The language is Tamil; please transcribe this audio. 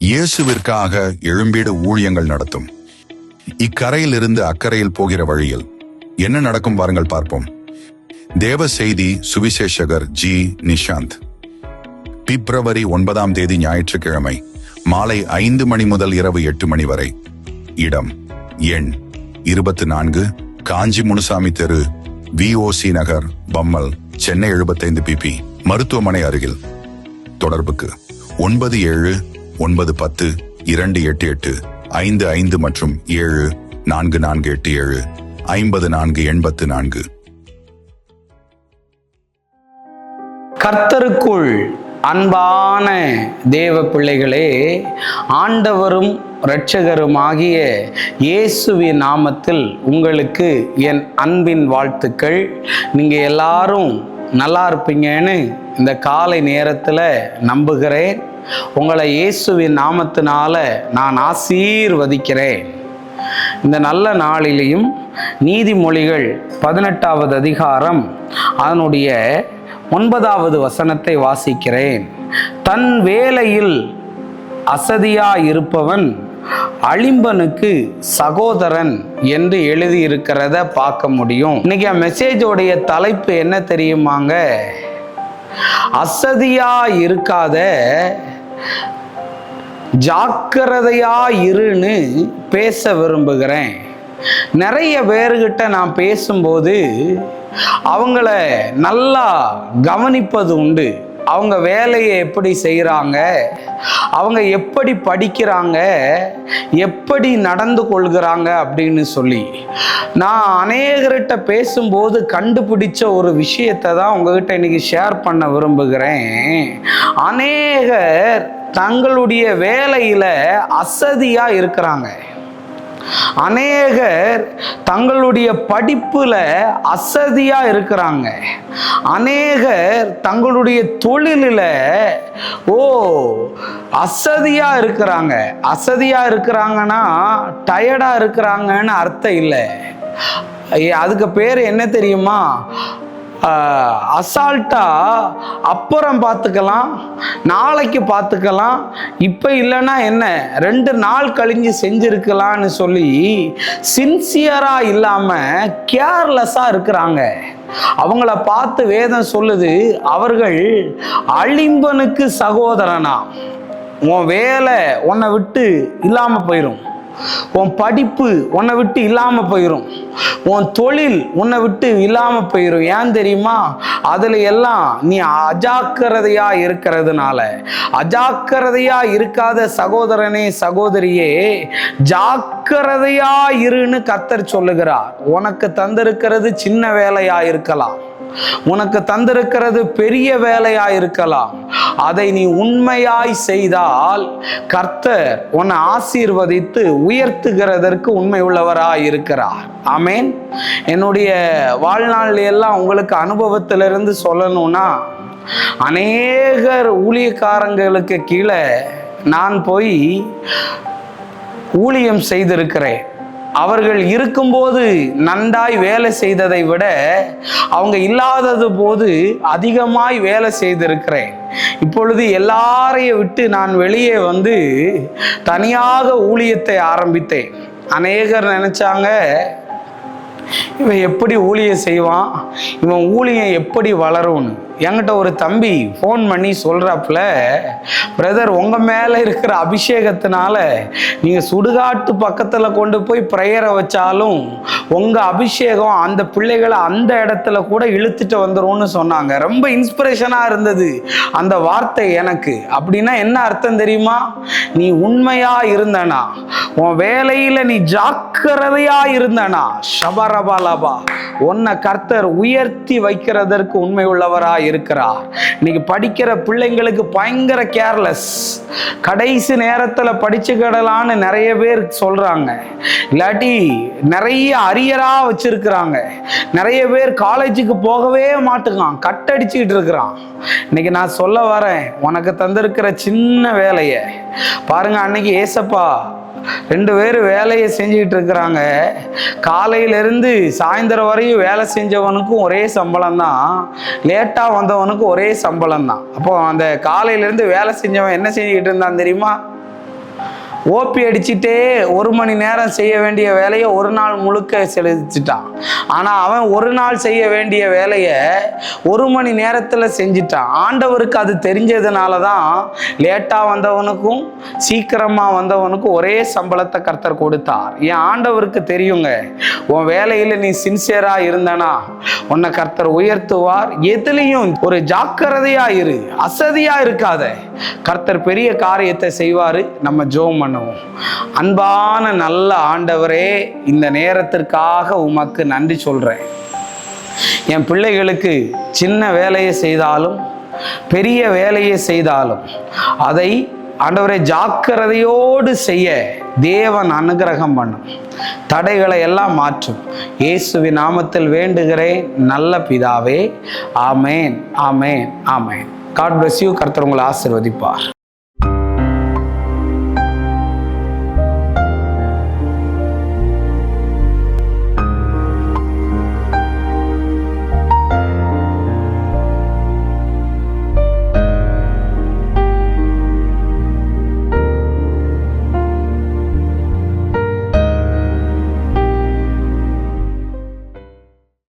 இயேசுவிற்காக எழும்பீடு ஊழியங்கள் நடத்தும். இக்கரையிலிருந்து அக்கறையில் போகிற வழியில் என்ன நடக்கும் பாருங்கள், பார்ப்போம். தேவ செய்தி சுவிசேஷகர் ஜி. நிஷாந்த். பிப்ரவரி 9 ஞாயிற்றுக்கிழமை மாலை 5 மணி முதல் இரவு 8 மணி வரை. இடம் எண் 24, காஞ்சி முனுசாமி தெரு, VOC நகர், பம்மல், சென்னை 75 PP, மருத்துவமனை அருகில். தொடர்புக்கு 97-910-288-55 மற்றும் 74487-5484. கர்த்தருக்குள் அன்பான தேவ பிள்ளைகளே, ஆண்டவரும் இரட்சகருமாகிய இயேசுவின் நாமத்தில் உங்களுக்கு என் அன்பின் வாழ்த்துக்கள். நீங்கள் எல்லாரும் நல்லா இருப்பீங்கன்னு இந்த காலை நேரத்தில் நம்புகிறேன். உங்களை இயேசுவின் நாமத்தினால நான் ஆசீர்வதிக்கிறேன். இந்த நல்ல நாளிலையும் நீதிமொழிகள் 18வது அதிகாரம் அதனுடைய 9வது வசனத்தை வாசிக்கிறேன். தன் வேலையில் அசதியாயிருப்பவன் அழிம்பனுக்கு சகோதரன் என்று எழுதியிருக்கிறத பார்க்க முடியும். இன்னைக்கு மெசேஜோடைய தலைப்பு என்ன தெரியுமாங்க? அசதியா இருக்காத, ஜாக்கிரதையா இருன்னு பேச விரும்புகிறேன். நிறைய பேர்கிட்ட நான் பேசும்போது அவங்கள நல்லா கவனிப்பது உண்டு. அவங்க வேலையை எப்படி செய்கிறாங்க, அவங்க எப்படி படிக்கிறாங்க, எப்படி நடந்து கொள்கிறாங்க அப்படின்னு சொல்லி நான் அநேகர்கிட்ட பேசும்போது கண்டுபிடிச்ச ஒரு விஷயத்தை தான் உங்ககிட்ட இன்னைக்கு ஷேர் பண்ண விரும்புகிறேன். அநேகர் தங்களுடைய வேலையில் அசதியாக இருக்கிறாங்க. அநேகர் தங்களுடைய படிப்புல அசதியா இருக்கிறாங்க. அநேகர் தங்களுடைய தொழிலில் அசதியா இருக்கிறாங்க. அசதியா இருக்கிறாங்கன்னா டயர்டா இருக்கிறாங்கன்னு அர்த்தம் இல்லை. அதுக்கு பேர் என்ன தெரியுமா? அசால்ட்டா அப்புறம் பார்த்துக்கலாம், நாளைக்கு பார்த்துக்கலாம், இப்போ இல்லைன்னா என்ன 2 நாள் கழிஞ்சு செஞ்சிருக்கலான்னு சொல்லி சின்சியரா இல்லாம கேர்லெஸ்ஸா இருக்கிறாங்க. அவங்கள பார்த்து வேதம் சொல்லுது, அவர்கள் அழிம்பனுக்கு சகோதரனா. உன் வேலை உன்னை விட்டு இல்லாம போயிடும், உன் படிப்பு உன்னை விட்டு இல்லாமல் போயிடும், உன் தொழில் உன்னை விட்டு இல்லாமல் போயிடும். ஏன் தெரியுமா? அதில் எல்லாம் நீ அஜாக்கிரதையா இருக்கிறதுனால. அஜாக்கிரதையா இருக்காத சகோதரனே, சகோதரியே, ஜாக்கிரதையா இருன்னு கர்த்தர் சொல்லுகிறார். உனக்கு தந்திருக்கிறது சின்ன வேலையா இருக்கலாம், உனக்கு தந்திருக்கிறது பெரிய வேலையா இருக்கலாம். அதை நீ உண்மையாய் செய்தால் கர்த்தர் உன்னை ஆசீர்வதித்து உயர்த்துகிறதற்கு உண்மை உள்ளவராய் இருக்கிறார். ஆமேன். என்னுடைய வாழ்நாள் எல்லாம் உங்களுக்கு அனுபவத்திலிருந்து சொல்லணும்னா, அநேகர் ஊழியக்காரங்களுக்கு கீழே நான் போய் ஊழியம் செய்திருக்கிறேன். அவர்கள் இருக்கும்போது நன்றாய் வேலை செய்ததை விட அவங்க இல்லாதது போது அதிகமாய் வேலை செய்திருக்கிறேன். இப்பொழுது எல்லாரையும் விட்டு நான் வெளியே வந்து தனியாக ஊழியத்தை ஆரம்பித்தேன். அநேகர் நினைச்சாங்க, இவன் எப்படி ஊழியம் செய்வான், இவன் ஊழியம் எப்படி வளரும்னு. என்கிட்ட ஒரு தம்பி ஃபோன் பண்ணி சொல்கிறாப்புல, பிரதர், உங்கள் மேலே இருக்கிற அபிஷேகத்தினால நீங்கள் சுடுகாட்டு பக்கத்தில் கொண்டு போய் ப்ரேயரை வச்சாலும் உங்கள் அபிஷேகம் அந்த பிள்ளைகளை அந்த இடத்துல கூட இழுத்துட்டு வந்துரும்னு சொன்னாங்க. ரொம்ப இன்ஸ்பிரேஷனாக இருந்தது அந்த வார்த்தை எனக்கு. அப்படின்னா என்ன அர்த்தம் தெரியுமா? நீ உண்மையாக இருந்தனா, உன் வேலையில் நீ ஜாக்கிரதையாக இருந்தனா, ஷபரபாலாபா, உன்னை கர்த்தர் உயர்த்தி வைக்கிறதற்கு உண்மை உள்ளவராக இருக்கிறார். இன்னைக்கு படிக்கிற பிள்ளைங்களுக்கு பயங்கர கேர்லெஸ். கடைசி நேரத்தில் படிச்சுக்கிடலான்னு நிறைய பேர் சொல்றாங்க. இல்லாட்டி நிறைய அரியரா வச்சிருக்கிறாங்க. நிறைய பேர் காலேஜுக்கு போகவே மாட்டுக்கான், கட்டடிச்சுக்கிட்டு இருக்கிறான். இன்னைக்கு நான் சொல்ல வரேன், உனக்கு தந்திருக்கிற சின்ன வேலையை பாருங்க. அன்னைக்கு ஏசப்பா 2 பேர் வேலையை செஞ்சுக்கிட்டு இருக்கிறாங்க. காலையிலேருந்து சாயந்தரம் வரையும் வேலை செஞ்சவனுக்கும் ஒரே சம்பளம் தான், லேட்டாக வந்தவனுக்கும் ஒரே சம்பளம் தான். அப்போ அந்த காலையிலேருந்து வேலை செஞ்சவன் என்ன செஞ்சுக்கிட்டு இருந்தான் தெரியுமா? ஓபி அடிச்சுட்டே 1 மணி நேரம் செய்ய வேண்டிய வேலையை 1 நாள் முழுக்க செலுத்திட்டான். ஆனால் அவன் 1 நாள் செய்ய வேண்டிய வேலையை 1 மணி நேரத்தில் செஞ்சிட்டான். ஆண்டவருக்கு அது தெரிஞ்சதுனால தான் லேட்டாக வந்தவனுக்கும் சீக்கிரமாக வந்தவனுக்கும் ஒரே சம்பளத்தை கர்த்தர் கொடுத்தார். என் ஆண்டவருக்கு தெரியுங்க, உன் வேலையில் நீ சின்சியராக இருந்தனா உன்னை கர்த்தர் உயர்த்துவார். எதுலேயும் ஒரு ஜாக்கிரதையா இரு, அசதியா இருக்காத. கர்த்தர் பெரிய காரியத்தை செய்வாரு. நம்ம ஜெபம் பண்ணுவோம். அன்பான நல்ல ஆண்டவரே, இந்த நேரத்திற்காக உமக்கு நன்றி சொல்றேன். என் பிள்ளைகளுக்கு சின்ன வேலையை செய்தாலும் பெரிய வேலையை செய்தாலும் அதை ஆண்டவரை ஜாக்கிரதையோடு செய்ய தேவன் அனுகிரகம் பண்ணும். தடைகளை எல்லாம் மாற்றும். இயேசுவின் நாமத்தில் வேண்டுகிறேன் நல்ல பிதாவே. Amen, amen, amen. God bless you. கர்த்தர் உங்களை ஆசீர்வதிப்பார்.